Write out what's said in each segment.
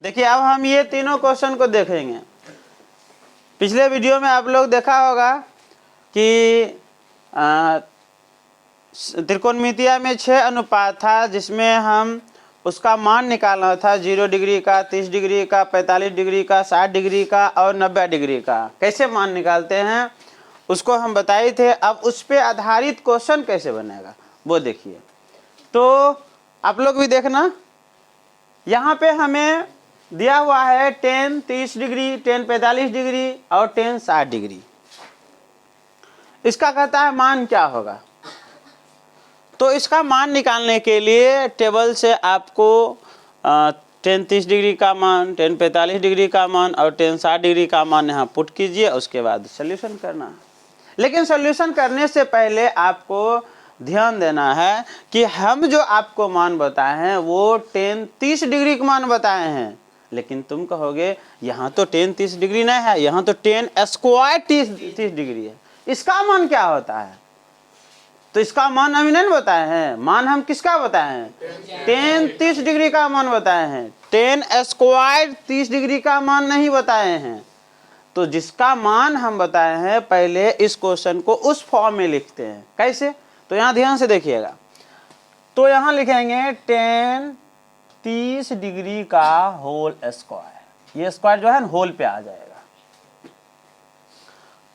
देखिए अब हम ये तीनों क्वेश्चन को देखेंगे। पिछले वीडियो में आप लोग देखा होगा कि त्रिकोणमितिय में 6 अनुपात था, जिसमें हम उसका मान निकालना था 0 डिग्री का, 30 डिग्री का, 45 डिग्री का, 60 डिग्री का और 90 डिग्री का। कैसे मान निकालते हैं उसको हम बताए थे। अब उस पर आधारित क्वेश्चन कैसे बनेगा वो देखिए। तो आप लोग भी देखना, यहाँ पे हमें दिया हुआ है 10 30 डिग्री, 10 45 डिग्री और 10 60 डिग्री। इसका कहता है मान क्या होगा। तो इसका मान निकालने के लिए टेबल से आपको 10 30 डिग्री का मान, 10 45 डिग्री का मान और 10 60 डिग्री का मान यहाँ पुट कीजिए, उसके बाद सॉल्यूशन करना। लेकिन सॉल्यूशन करने से पहले आपको ध्यान देना है कि हम जो आपको मान बताए हैं वो 10 30 डिग्री का मान बताए हैं, लेकिन तुम कहोगे यहाँ तो 10 30 डिग्री नहीं है, यहाँ तो 10 स्क्वायर 30 डिग्री है। इसका मान क्या होता है? तो इसका मान हम नहीं बताए हैं। मान हम किसका बताए हैं? 10 30 डिग्री का मान बताए हैं। 10 स्क्वायर 30 डिग्री का मान नहीं बताए हैं। तो जिसका मान हम बताए हैं पहले इस क्वेश्चन को उस फॉर्म में लिखते हैं। कैसे? तो यहाँ ध्यान से देखिएगा। तो यहाँ लिखेंगे 10 30 डिग्री का होल स्क्वायर। ये स्क्वायर जो है ना होल पे आ जाएगा,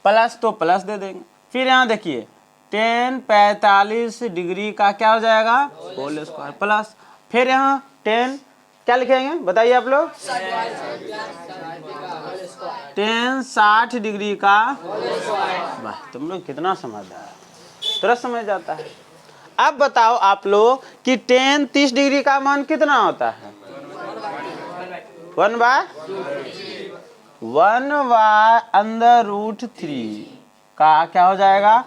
प्लस तो प्लस दे देंगे। फिर यहाँ देखिए 10 45 डिग्री का क्या हो जाएगा? Whole square plus. फिर यहाँ 10 क्या लिखेंगे बताइए आप लोग? 10 60 डिग्री का। वाह, तुम लोग कितना समझदार, तुरंत समझ जाता है। अब बताओ आप लोग कि 10 30 डिग्री का मान कितना होता है? 1/√3 का क्या हो जाएगा?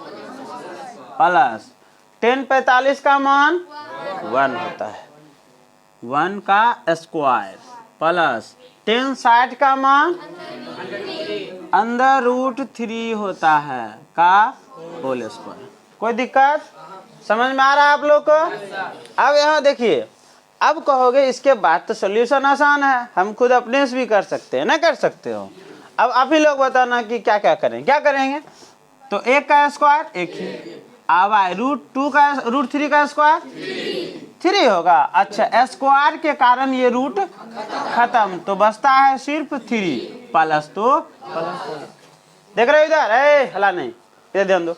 प्लस 10 45 का मान 1 होता है, 1 का स्क्वायर प्लस 10 60 का मान √3 होता है का होल स्क्वायर। कोई दिक्कत समझ में आ रहा है आप लोग को? अब यहाँ देखिए, अब कहोगे इसके बाद तो सॉल्यूशन आसान है, हम खुद अपने से भी कर सकते हैं ना, कर सकते हो। अब आप ही लोग बताना कि क्या क्या करें। क्या करेंगे? तो 1 का स्क्वायर 1 ही, अब आए √3 का स्क्वायर 3 होगा। अच्छा, स्क्वायर के कारण ये रूट खत्म, तो बचता है सिर्फ 3 प्लस। तो प्लस देख रहे हो इधर, हला नहीं, इधर ध्यान दो।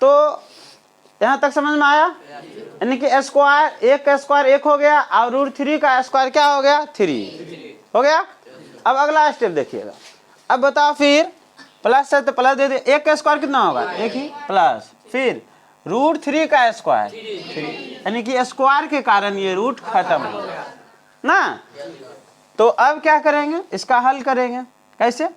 तो यहाँ तक समझ में आया? यानी कि स्क्वायर 1 का स्क्वायर 1 हो गया और √3 का स्क्वायर क्या हो गया? 3 हो गया। अब अगला स्टेप देखिएगा। अब बताओ फिर प्लस है तो प्लस दे दे। 1 का स्क्वायर कितना होगा? 1 ही प्लस फिर √3 का स्क्वायर 3, यानी कि स्क्वायर के कारण ये रूट खत्म हो गया ना। तो अब क्या करेंगे? इसका हल करेंगे। कैसे?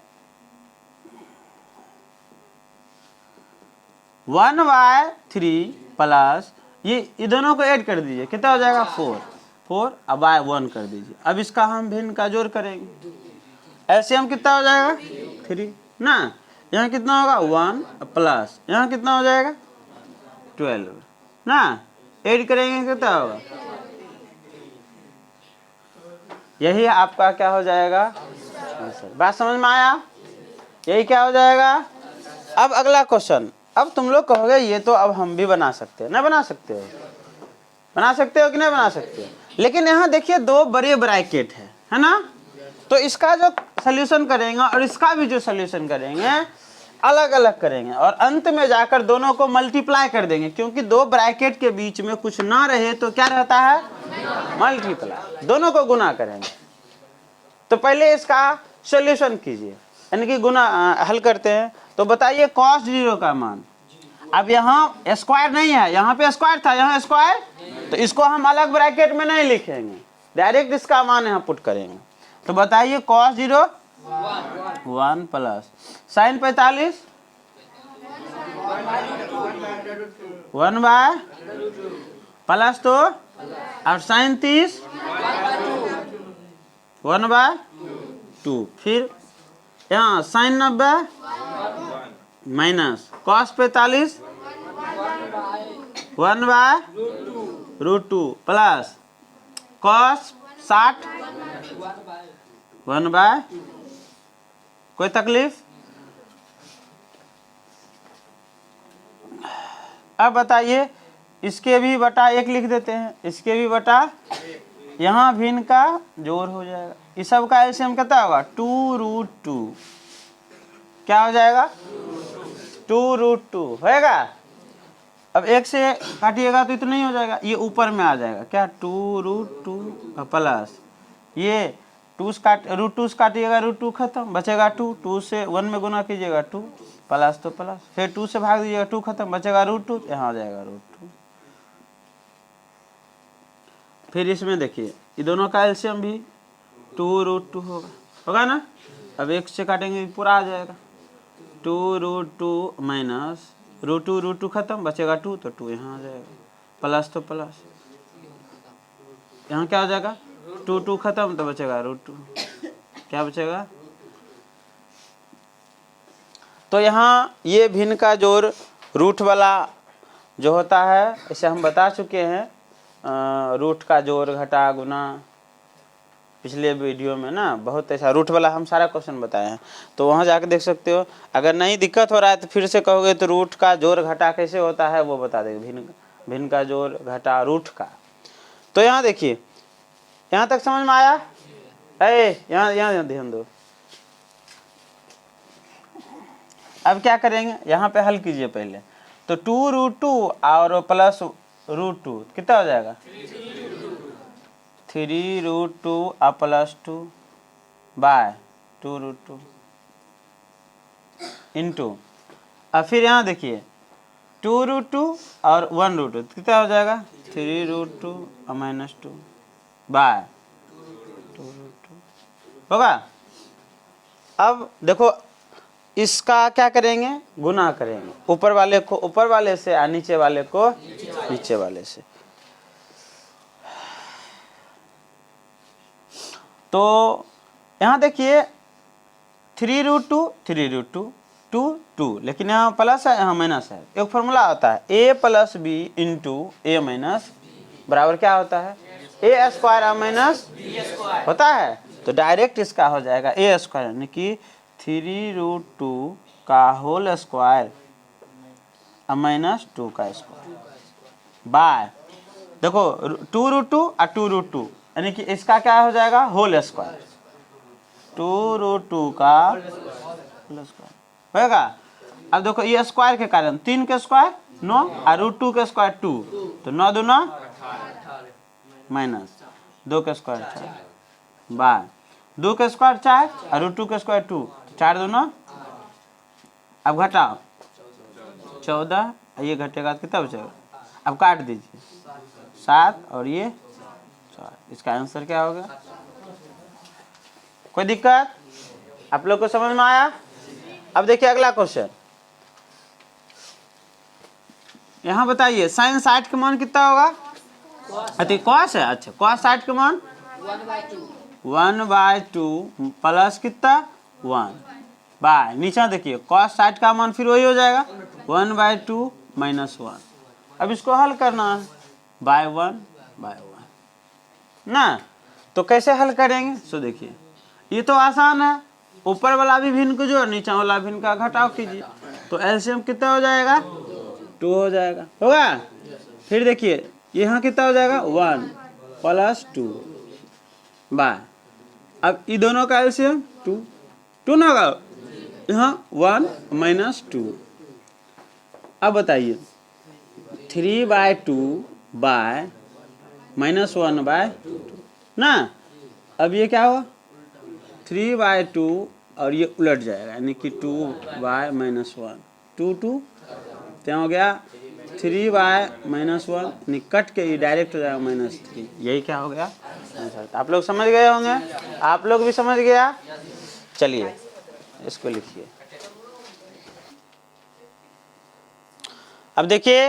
1/3 प्लस ये दोनों को ऐड कर दीजिए, कितना हो जाएगा? 4 अब 1 कर दीजिए। अब इसका हम भिन्न का जोड़ करेंगे, एलसीएम कितना हो जाएगा? 3 ना। यहाँ कितना होगा? 1 प्लस यहाँ कितना हो जाएगा? 12 ना। ऐड करेंगे कितना होगा? यही आपका क्या हो जाएगा? बात समझ में आया? यही क्या हो जाएगा? अब अगला क्वेश्चन। अब तुम लोग कहोगे ये तो अब हम भी बना सकते हैं ना। बना सकते हो? बना सकते हो कि नहीं बना सकते हो? लेकिन यहाँ देखिए 2 बड़े ब्रैकेट है ना। तो इसका जो सॉल्यूशन करेंगे और इसका भी जो सॉल्यूशन करेंगे अलग अलग करेंगे, और अंत में जाकर दोनों को मल्टीप्लाई कर देंगे, क्योंकि 2 ब्रैकेट के बीच में कुछ ना रहे तो क्या रहता है? मल्टीप्लाई। दोनों को गुना करेंगे। तो पहले इसका सॉल्यूशन कीजिए, यानी कि गुना हल करते हैं। तो बताइए cos 0 का मान। अब यहाँ स्क्वायर नहीं है, यहाँ पे स्क्वायर था, यहाँ स्क्वायर, तो इसको हम अलग ब्रैकेट में नहीं लिखेंगे, डायरेक्ट इसका मान यहाँ पुट करेंगे। तो बताइए cos 0 1 प्लस sin 45 1/, प्लस तो और sin 30 1/2। फिर यहाँ sin 90 minus cos 45 1/√2 plus cos 60 1/, कोई तकलीफ? अब बताइए, इसके भी बटा 1 लिख देते हैं, इसके भी बटा, यहाँ भी इनका जोड़ हो जाएगा। इस सब का एलसीएम कितना होगा? 2√2। क्या हो जाएगा? 2√2 होएगा। अब 1 से काटिएगा तो इतना ही हो जाएगा, ये ऊपर में आ जाएगा क्या? 2√2 प्लस ये √2 से काटिएगा, √2 खत्म, बचेगा 2। 2 से 1 में गुना कीजिएगा 2, प्लस तो प्लस, फिर 2 से भाग दीजिएगा 2 खत्म, बचेगा √2, यहाँ आ जाएगा √2। फिर इसमें देखिए, ये दोनों का एलसीएम भी 2√2 होगा ना। अब 1 से काटेंगे पूरा आ जाएगा, 2√2 माइनस √2 खत्म, बचेगा 2, तो 2 यहाँ आ जाएगा, प्लस तो प्लस, यहाँ क्या हो जाएगा? 2 खत्म, तो बचेगा √2। क्या बचेगा? तो यहाँ ये भिन्न का जोड़ रूट वाला जो होता है, इसे हम बता चुके हैं, रूट का जोड़, घटा, गुना, पिछले वीडियो में ना बहुत ऐसा रूट वाला हम सारा क्वेश्चन बताए हैं, तो वहाँ जाकर देख सकते हो। अगर नहीं दिक्कत हो रहा है तो फिर से कहोगे तो रूट का जोड़ घटा कैसे होता है वो बता देंगे, भिन्न का जोड़ घटा रूट का। तो यहाँ देखिए, यहाँ तक समझ में आया? यहाँ ध्यान दो। अब क्या करेंगे, यहाँ पे हल कीजिए पहले। तो 2√2 और प्लस √2 कितना हो जाएगा? 3√2 और प्लस 2 बाय 2√2 इंटू, अब फिर यहाँ देखिए 2√2 और 1√2 कितना हो जाएगा? 3√2 और -2 बाय 2√2 होगा। अब देखो, इसका क्या करेंगे? गुना करेंगे, ऊपर वाले को ऊपर वाले से और नीचे वाले को नीचे वाले से। तो यहाँ देखिए 3√2 2, लेकिन यहाँ प्लस है, यहाँ माइनस है। एक फॉर्मूला होता है a + b into a minus बराबर क्या होता है? a स्क्वायर और माइनस होता है। तो डायरेक्ट इसका हो जाएगा a स्क्वायर, यानी कि 3√2 का होल स्क्वायर और -2 का स्क्वायर बाय, देखो 2√2 और 2√2, यानी कि इसका क्या हो जाएगा? होल स्क्वायर, 2√2 का होल स्क्वायर होगा। अब देखो ये स्क्वायर के कारण 3 के स्क्वायर 9 और √2 के स्क्वायर 2, तो 9 दूना माइनस 2 के स्क्वायर 4 बाय 2 के स्क्वायर 4 और √2 के स्क्वायर 2, 4 दूना, अब घटाओ 14, ये घटेगा तो कितना बचेगा? अब काट दीजिए 7 और ये 4, इसका आंसर क्या होगा? कोई दिक्कत? आप लोग को समझ में आया? अब देखिए अगला क्वेश्चन, यहाँ बताइए sin 60 का मान कितना होगा? अच्छा cos है, अच्छा cos 60 का मान 1/2 प्लस कितना 1 बाय, नीचे देखिए cos 60 का मान फिर वही हो जाएगा 1/2 माइनस 1। अब इसको हल करना है बाय 1 ना, तो कैसे हल करेंगे? सो देखिए ये तो आसान है, ऊपर वाला भी भिन्न को जोड़, नीचे वाला भिन्न का घटाव कीजिए, तो एलसीएम कितना हो जाएगा? 2 हो जाएगा, होगा। फिर देखिए यहाँ कितना हो जाएगा? 1 + 2 बाय, अब ये दोनों का एलसीएम 2 ना होगा, यहाँ 1 - 2। अब बताइए 3/2 बाय -1/2 ना, अब ये क्या हुआ? 3/2 और ये उलट जाएगा, यानी कि 2/-1 2 क्या हो गया? 3/-1, यानी कट के ये डायरेक्ट हो जाएगा -3, यही क्या हो गया आंसर। आप लोग समझ गए होंगे, आप लोग भी समझ गया। चलिए इसको लिखिए। अब देखिए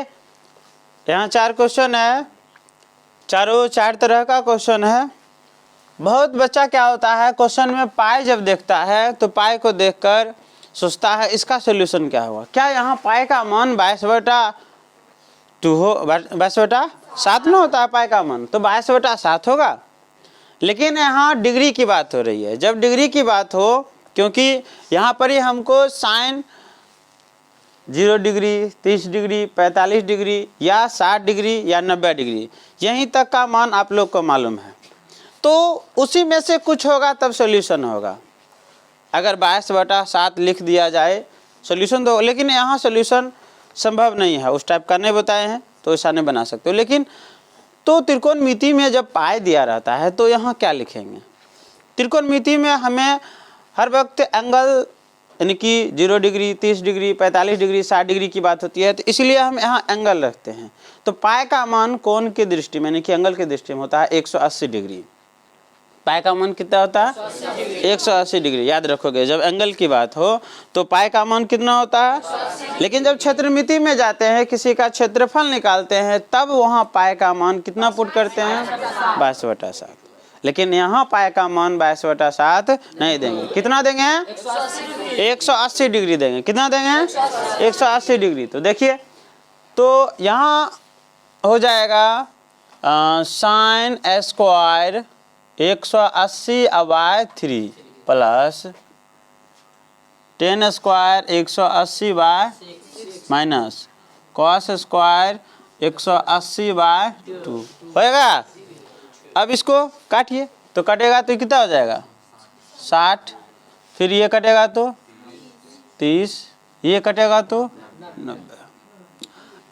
यहाँ 4 क्वेश्चन है, चारों 4 तरह का क्वेश्चन है। बहुत बच्चा क्या होता है, क्वेश्चन में पाई जब देखता है तो पाई को देखकर सोचता है इसका सॉल्यूशन क्या होगा। क्या यहाँ पाई का मान 22/2 हो, 22/7 में होता है पाई का मान, तो 22/7 होगा। लेकिन यहाँ डिग्री की बात हो रही है। जब डिग्री की बात हो, क्योंकि यहाँ पर ही हमको साइन 0 डिग्री, 30 डिग्री, 45 डिग्री या 60 डिग्री या 90 डिग्री, यहीं तक का मान आप लोग को मालूम है। तो उसी में से कुछ होगा तब सॉल्यूशन होगा। अगर 22/7 लिख दिया जाए सॉल्यूशन तो, लेकिन यहाँ सॉल्यूशन संभव नहीं है, उस टाइप का नहीं बताए हैं, तो ऐसा नहीं बना सकते हो। लेकिन तो त्रिकोणमिति में जब पाई दिया रहता है तो यहाँ क्या लिखेंगे? त्रिकोणमिति में हमें हर वक्त एंगल यानी कि 0 डिग्री, 30 डिग्री, 45 डिग्री, 60 डिग्री की बात होती है, तो इसलिए हम यहाँ एंगल रखते हैं। तो पाई का मान कोण की दृष्टि में यानी कि एंगल की दृष्टि में होता है 180 डिग्री। पाई का मान कितना होता है? 180 डिग्री। याद रखोगे, जब एंगल की बात हो तो पाई का मान कितना होता है? लेकिन जब क्षेत्रमिति में जाते हैं, किसी का क्षेत्रफल निकालते हैं, तब वहाँ पाई का मान कितना पुट करते हैं? 22/7। लेकिन यहाँ पाई का मान 22/7 नहीं देंगे। कितना देंगे? 180 डिग्री देंगे। कितना देंगे? 180 डिग्री। तो देखिए, तो यहाँ हो जाएगा sine square 180/3 plus ten square 180/- minus cos square 180/2 होएगा। अब इसको काटिए, तो कटेगा तो कितना हो जाएगा? 60, फिर ये कटेगा तो 30, ये कटेगा तो 90।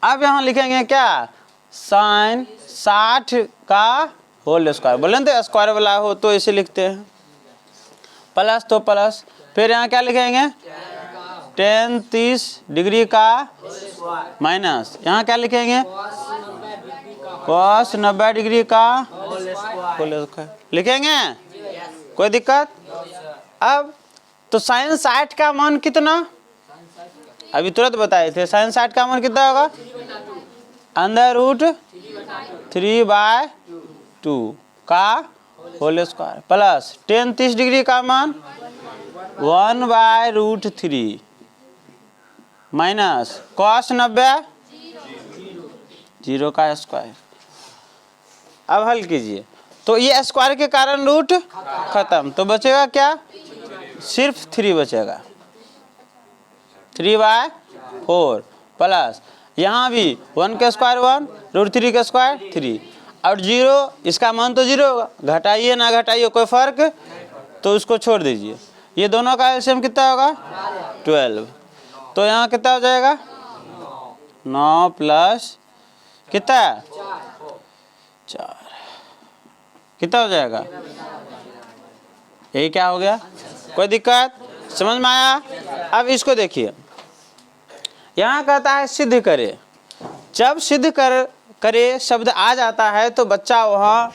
अब यहाँ लिखेंगे क्या? साइन 60 का होल स्क्वायर। बोले तो स्क्वायर वाला हो तो ऐसे लिखते हैं, प्लस तो प्लस, फिर यहाँ क्या लिखेंगे? टेन 30 डिग्री का माइनस, यहाँ क्या लिखेंगे? कॉस 90 डिग्री का होल स्क्वायर लिखेंगे। कोई दिक्कत? अब तो साइन 60 का मान कितना? अभी तुरंत बताए थे, साइन 60 का मान कितना होगा? अंडर रूट 3/2 का whole square plus ten 30 degree का मान 1/√3 माइनस कॉस 90 0 का स्क्वायर। अब हल कीजिए, तो ये स्क्वायर के कारण रूट खत्म, तो बचेगा क्या? सिर्फ 3 बचेगा, 3/4 प्लस यहाँ भी 1 का स्क्वायर 1, √3 का स्क्वायर 3 और 0, इसका मान तो 0 होगा, घटाइए ना घटाइए कोई फर्क, तो उसको छोड़ दीजिए। ये दोनों का एलसीएम कितना होगा? 12। तो यहाँ कितना हो जाएगा? 9 प्लस कितना? 4। कितना हो जाएगा? यही क्या हो गया? कोई दिक्कत? समझ में आया? अब इसको देखिए, यहाँ कहता है सिद्ध करे। जब सिद्ध करे शब्द आ जाता है तो बच्चा वहाँ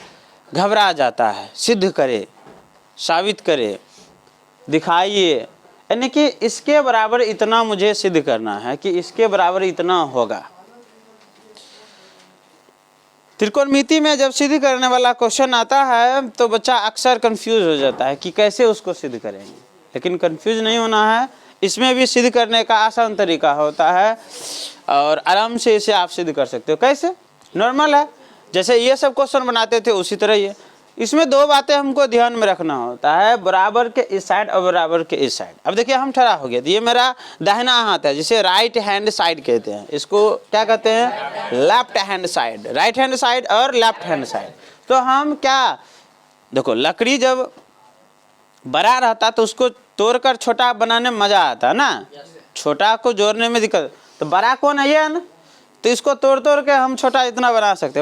घबरा जाता है। सिद्ध करे, साबित करे, दिखाइए, यानी कि इसके बराबर इतना मुझे सिद्ध करना है कि इसके बराबर इतना होगा। त्रिकोणमिति में जब सिद्ध करने वाला क्वेश्चन आता है तो बच्चा अक्सर कंफ्यूज हो जाता है कि कैसे उसको सिद्ध करेंगे। लेकिन कंफ्यूज नहीं होना है, इसमें भी सिद्ध करने का आसान तरीका होता है और आराम से इसे आप सिद्ध कर सकते हो। कैसे? नॉर्मल है, जैसे ये सब क्वेश्चन बनाते थे उसी तरह ही। इसमें दो बातें हमको ध्यान में रखना होता है, बराबर के इस साइड और बराबर के इस साइड। अब देखिए हम ठहरा हो गया, तो ये मेरा दाहिना हाथ है जिसे राइट हैंड साइड कहते हैं। इसको क्या कहते हैं? Left hand side. Right hand side और लेफ्ट हैंड साइड। तो हम क्या, देखो लकड़ी जब बड़ा रहता तो उसको तोड़कर छोटा बनाने में मजा आता है ना, छोटा को जोड़ने में दिक्कत। तो बड़ा कौन है? ये है ना, तो इसको तोड़ तोड़ के हम छोटा इतना बना सकते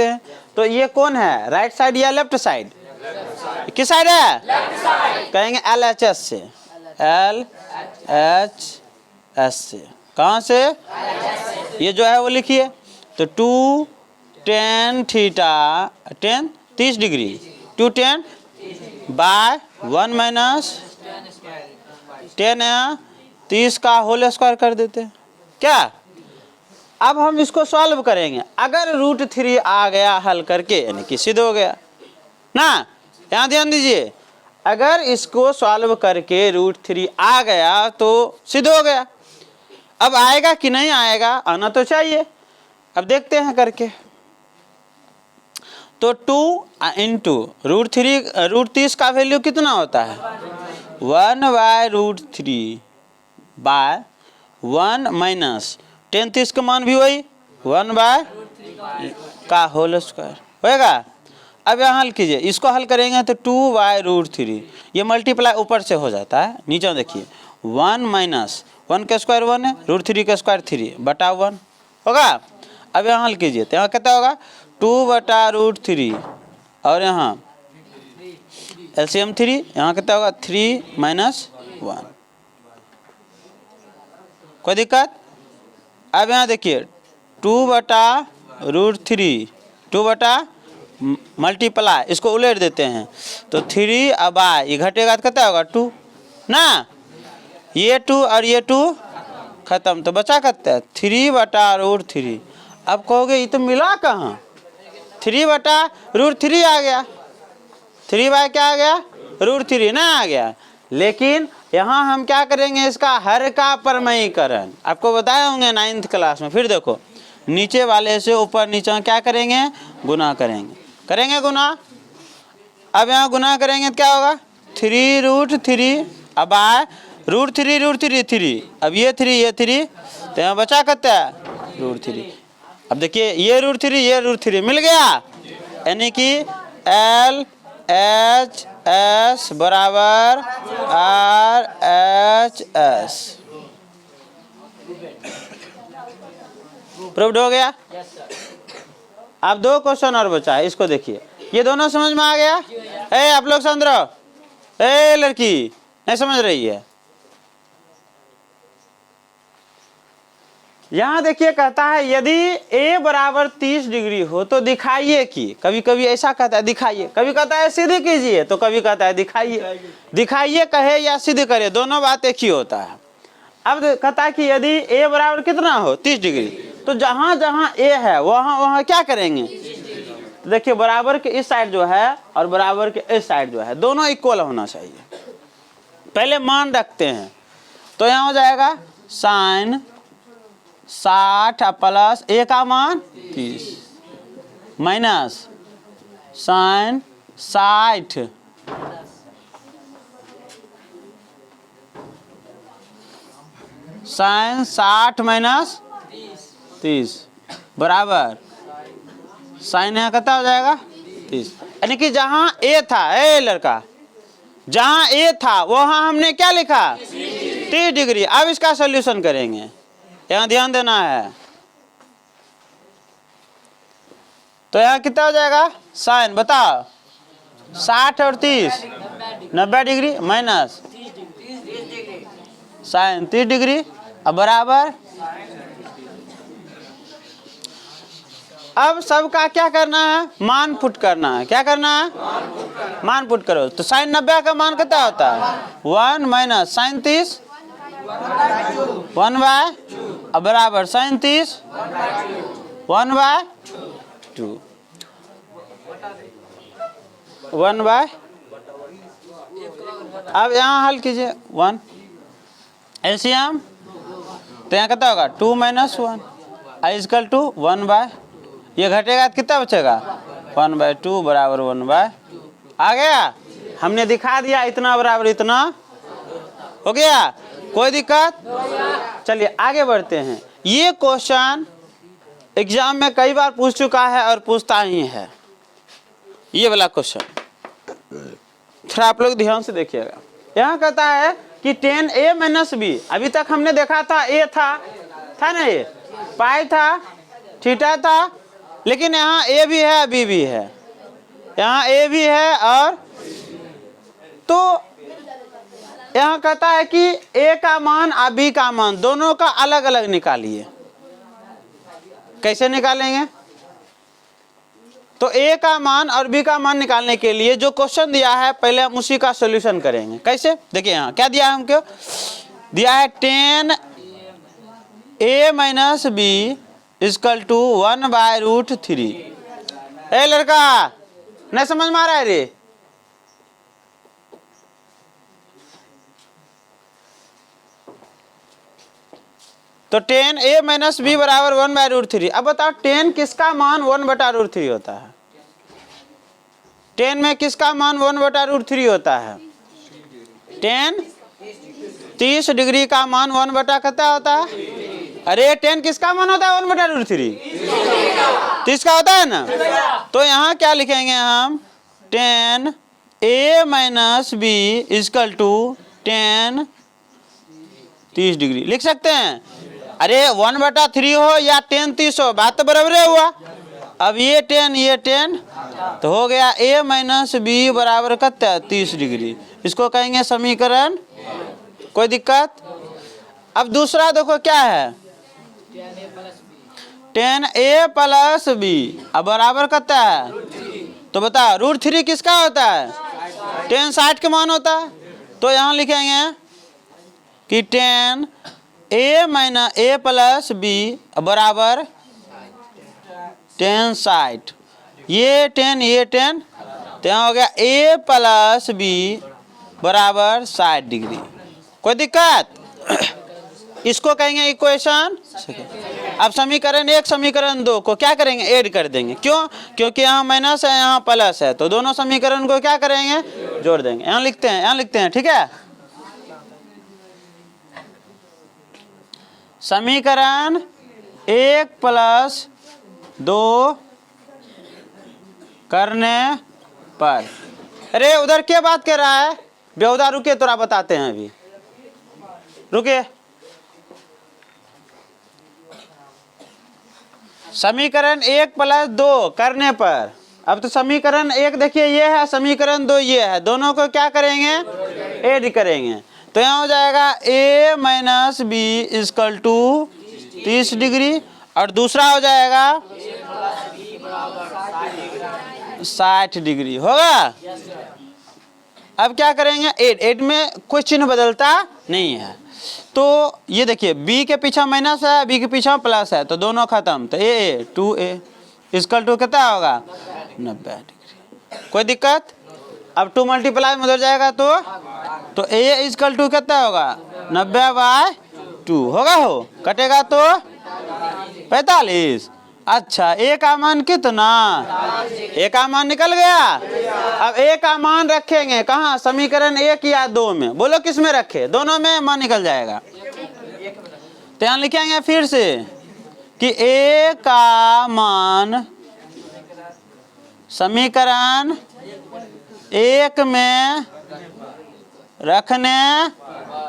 हैं। तो ये कौन है? राइट साइड या लेफ्ट साइड? किस साइड है? Left side. कहेंगे LHS से, LHS से। कहाँ से? ये जो है वो लिखिए, तो 2 tan theta 10 30 degree 2 tan by 1 minus 10 30 का होल स्क्वायर कर देते हैं क्या। अब हम इसको सॉल्व करेंगे। अगर √3 आ गया हल करके, यानी कि सिद्ध हो गया ना। यहाँ ध्यान दीजिए, अगर इसको सॉल्व करके √3 आ गया तो सिद्ध हो गया। अब आएगा कि नहीं आएगा? आना तो चाहिए। अब देखते हैं करके। तो 2 इंटू √3 का वैल्यू कितना होता है 1/√3 बाय 1 माइनस 10 30 का मान भी वही 1/, का होल स्क्वायर होएगा। अब यहाँ हल कीजिए, इसको हल करेंगे तो 2/√3, ये मल्टीप्लाई ऊपर से हो जाता है, नीचे देखिए 1 माइनस 1 का स्क्वायर 1 है, √3 का स्क्वायर 3 बटा 1 होगा। अब यहाँ हल कीजिए तो यहाँ कितना होगा 2/√3 और यहाँ LCM 3, यहाँ कितना होगा 3 माइनस 1, कोई दिक्कत। अब यहाँ देखिए 2/√3 2 बटा मल्टीप्लाई, इसको उलट देते हैं तो 3 अब ये घटेगा तो कितना होगा 2 ना, ये 2 और ये 2 खत्म, तो बचा कितना है 3/√3। अब कहोगे ये तो मिला कहाँ, 3/√3 आ गया, 3 बाय क्या आ गया √3 ना आ गया। लेकिन यहाँ हम क्या करेंगे, इसका हर का परमयीकरण आपको बताए होंगे 9th क्लास में। फिर देखो नीचे वाले से ऊपर नीचे क्या करेंगे, गुना करेंगे गुना। अब यहाँ गुना करेंगे तो क्या होगा 3√3 अब आए √3 3, अब ये 3 तो यहाँ बचा करता है √3। अब देखिए ये √3 मिल गया, यानी कि LHS बराबर RHS प्रूव्ड हो गया। अब 2 क्वेश्चन और बचा है, इसको देखिए, ये दोनों समझ में आ गया। ए आप लोग समझ रहे हो, ए लड़की नहीं समझ रही है। यहाँ देखिए कहता है यदि a बराबर 30 डिग्री हो तो दिखाइए कि, कभी कभी ऐसा कहता है दिखाइए, कभी कहता है सिद्ध कीजिए, तो कभी कहता है दिखाइए। दिखाइए कहे या सिद्ध करे दोनों बात एक ही होता है। अब कहता है कि यदि a बराबर कितना हो 30 डिग्री, तो जहां जहां a है वहां वहां क्या करेंगे, तो देखिए बराबर के इस साइड जो है और बराबर के इस साइड जो है दोनों इक्वल होना चाहिए। पहले मान रखते हैं तो यहाँ हो जाएगा साइन 60 प्लस a का मान 30 माइनस साइन 60 साइन 60 माइनस 30 बराबर साइन यहाँ कितना हो जाएगा 30। यानी कि जहां a था, ए लड़का, जहां a था वहां हमने क्या लिखा 30 डिग्री। अब इसका सॉल्यूशन करेंगे, यहाँ ध्यान देना है। तो यहाँ कितना हो जाएगा साइन बताओ 60 और 30 90 डिग्री माइनस साइन 30 डिग्री अब बराबर। अब सबका क्या करना है, मान पुट करना है। क्या करना है, मान पुट करो। तो साइन 90 का मान कितना होता है 1 माइनस साइन 30 1/, अब बराबर साइन 30 1/2 1/। अब यहाँ हल कीजिए 1 एलसीएम, तो यहाँ कितना होगा 2 माइनस 1 इक्वल टू 1/, ये घटेगा तो कितना बचेगा 1/2 बराबर 1/। आ गया, हमने दिखा दिया इतना बराबर इतना हो गया, कोई दिक्कत। चलिए आगे बढ़ते हैं। ये क्वेश्चन एग्जाम में कई बार पूछ चुका है और पूछता ही है, ये वाला क्वेश्चन थोड़ा आप लोग ध्यान से देखिएगा। यहाँ कहता है कि 10a माइनस b, अभी तक हमने देखा था a था ना, ये पाई था थीटा था, लेकिन यहाँ a भी है b भी है, यहाँ a भी है और तो यहाँ कहता है कि a का मान और b का मान दोनों का अलग अलग निकालिए। कैसे निकालेंगे, तो a का मान और b का मान निकालने के लिए जो क्वेश्चन दिया है पहले हम उसी का सॉल्यूशन करेंगे। कैसे, देखिए यहाँ क्या दिया है हमको, दिया है 10a minus b equal to 1/√3। ए लड़का नहीं समझ में आ रहा है रे, तो 10a माइनस b बराबर 1/√3। अब बताओ 10 किसका मान 1/√3 होता है, 10 में किसका मान 1/√3 होता है? 10 30 डिग्री का मान 1 बटा कितना होता है? अरे 10 किसका मान होता है 1/√3? 30 का होता है ना। तो यहाँ क्या लिखेंगे हम? 10 a minus b equal to 10 30 degree लिख सकते हैं। अरे 1/3 हो या 10 30 हो, बात तो बराबर हुआ। अब ये 10 तो हो गया a माइनस बी बराबर कितना? 30 डिग्री। इसको कहेंगे समीकरण। कोई दिक्कत? अब दूसरा देखो क्या है? 10a प्लस बी अब बराबर कितना है? तो बता √3 किसका होता है? 10 60 के मान होता है। तो यहाँ लिखेंगे कि 10a minus a plus B बराबर 10 60। ये 10 तो यहाँ हो गया a प्लस बी बराबर 60 डिग्री। कोई दिक्कत? इसको कहेंगे इक्वेशन। अब समीकरण 1 समीकरण 2 को क्या करेंगे? ऐड कर देंगे। क्यों? क्योंकि यहाँ माइनस है यहाँ प्लस है, तो दोनों समीकरण को क्या करेंगे? जोड़ देंगे। यहाँ लिखते हैं, ठीक है। समीकरण 1 प्लस 2 करने पर। अरे उधर क्या बात कर रहा है? बेहुदा रुके, थोड़ा बताते हैं। अभी रुके। समीकरण 1 प्लस 2 करने पर। अब तो समीकरण 1 देखिए ये है, समीकरण 2 ये है, दोनों को क्या करेंगे? ऐड करेंगे। तो यहाँ हो जाएगा a minus b equal to 30 degree और दूसरा हो जाएगा 60 डिग्री होगा। अब क्या करेंगे? ऐड में कोई चिन्ह बदलता नहीं है। तो ये देखिए b के पीछे माइनस है, b के पीछे प्लस है, तो दोनों खत्म। तो a 2a इजकल टू कितना होगा? 90 डिग्री। कोई दिक्कत? अब 2 मल्टीप्लाई में उधर जाएगा तो a इजकल टू कितना होगा? 90/2 होगा। हो कटेगा तो 45। अच्छा a का मान कितना? a का मान निकल गया। अब a का मान रखेंगे कहाँ? समीकरण 1 या 2 में? बोलो किस में रखे? दोनों में मान निकल जाएगा। तो यहाँ लिखेंगे फिर से कि a का मान समीकरण 1 में रखने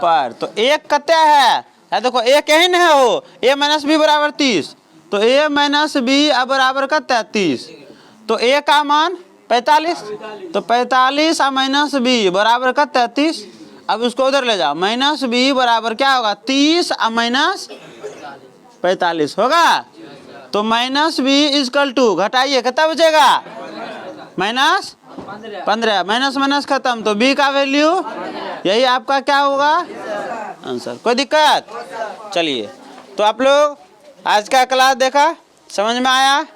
पर। तो 1 कितना है? देखो 1 यही नहीं हो, a माइनस बी बराबर 30, तो a माइनस बी अब बराबर कितना है? 30। तो a का मान 45, तो 45 और माइनस बी बराबर कितना है? 30। अब उसको उधर ले जाओ, माइनस बी बराबर क्या होगा? 30 और माइनस 45 होगा। तो माइनस बी इजकल टू घटाइए, कितना बचेगा? माइनस 15। माइनस माइनस खत्म, तो b का वैल्यू यही आपका क्या होगा? आंसर। कोई दिक्कत? चलिए, तो आप लोग आज का क्लास देखा, समझ में आया?